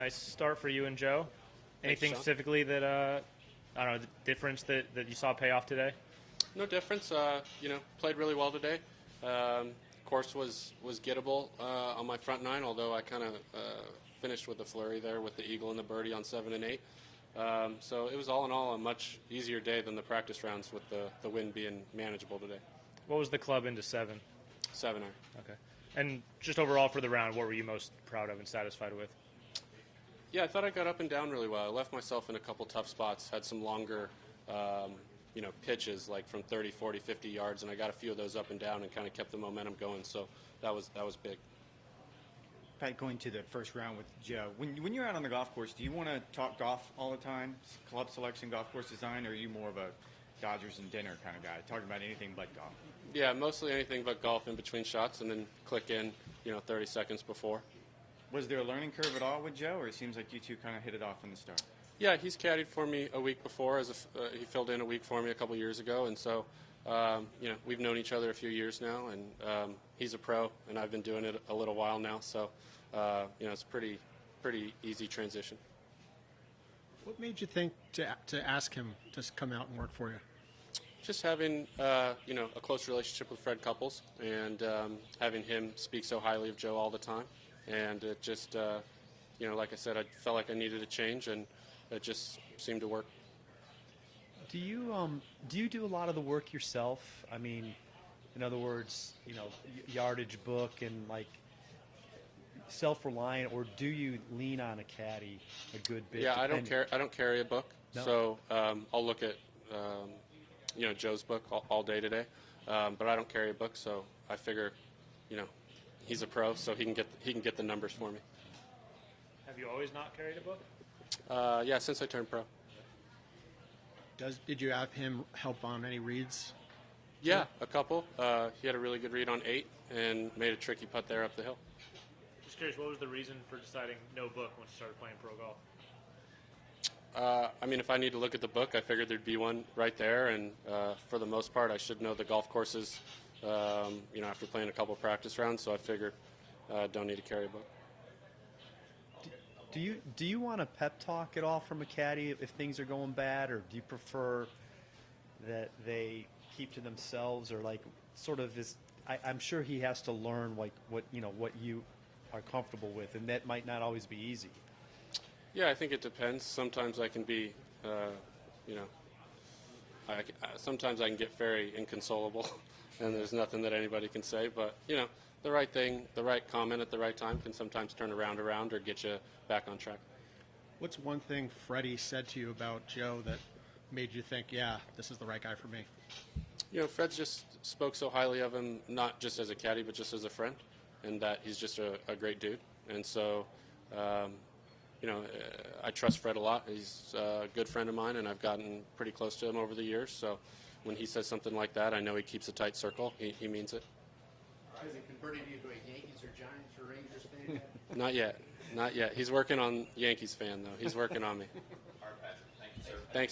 Nice start for you and Joe. Anything Thanks, Sean. specifically that I don't know, the difference that you saw pay off today? No difference. Played really well today. Course was gettable on my front nine, although I kind of finished with a flurry there with the eagle and the birdie on 7 and 8. So it was all in all a much easier day than the practice rounds with the wind being manageable today. What was the club into 7? 7 iron. Okay. And just overall for the round, what were you most proud of and satisfied with? Yeah, I thought I got up and down really well. I left myself in a couple tough spots, had some longer pitches like from 30, 40, 50 yards, and I got a few of those up and down and kind of kept the momentum going, so that was big. Pat, going to the first round with Joe, when you're out on the golf course, do you want to talk golf all the time, club selection, golf course design, or are you more of a Dodgers and dinner kind of guy, talking about anything but golf? Yeah, mostly anything but golf in between shots, and then click in 30 seconds before. Was there a learning curve at all with Joe, or it seems like you two kind of hit it off from the start? Yeah, he's caddied for me a week before. He filled in a week for me a couple years ago, and so we've known each other a few years now. And he's a pro, and I've been doing it a little while now, so it's pretty easy transition. What made you think to ask him to come out and work for you? Just having a close relationship with Fred Couples, and having him speak so highly of Joe all the time, and it just like I said, I felt like I needed a change, and it just seemed to work. Do you do a lot of the work yourself? I mean, in other words, yardage book and like self-reliant, or do you lean on a caddy a good bit? Yeah, I don't carry a book, No. so I'll look at Joe's book all day today, but I don't carry a book, so I figure he's a pro, so he can get the numbers for me. Have you always not carried a book? Yeah, since I turned pro. Did you have him help on any reads? Yeah, a couple. He had a really good read on 8 and made a tricky putt there up the hill. Just curious, what was the reason for deciding no book once you started playing pro golf? If I need to look at the book, I figured there'd be one right there, and for the most part, I should know the golf courses, after playing a couple practice rounds, so I figured don't need to carry a book. Do you want a pep talk at all from a caddy if things are going bad, or do you prefer that they keep to themselves, or like sort of is? I'm sure he has to learn like what you are comfortable with, and that might not always be easy. Yeah, I think it depends. Sometimes I can be, sometimes I can get very inconsolable, and there's nothing that anybody can say. But the right thing, the right comment at the right time can sometimes turn around or get you back on track. What's one thing Freddie said to you about Joe that made you think, yeah, this is the right guy for me? Fred just spoke so highly of him, not just as a caddy, but just as a friend, and that he's just a great dude. And so, I trust Fred a lot. He's a good friend of mine, and I've gotten pretty close to him over the years. So when he says something like that, I know he keeps a tight circle. He means it. Has he converted you to a Yankees or Giants or Rangers fan yet? Not yet. He's working on Yankees fan, though. He's working on me. All right, Patrick. Thank you, sir. Thanks.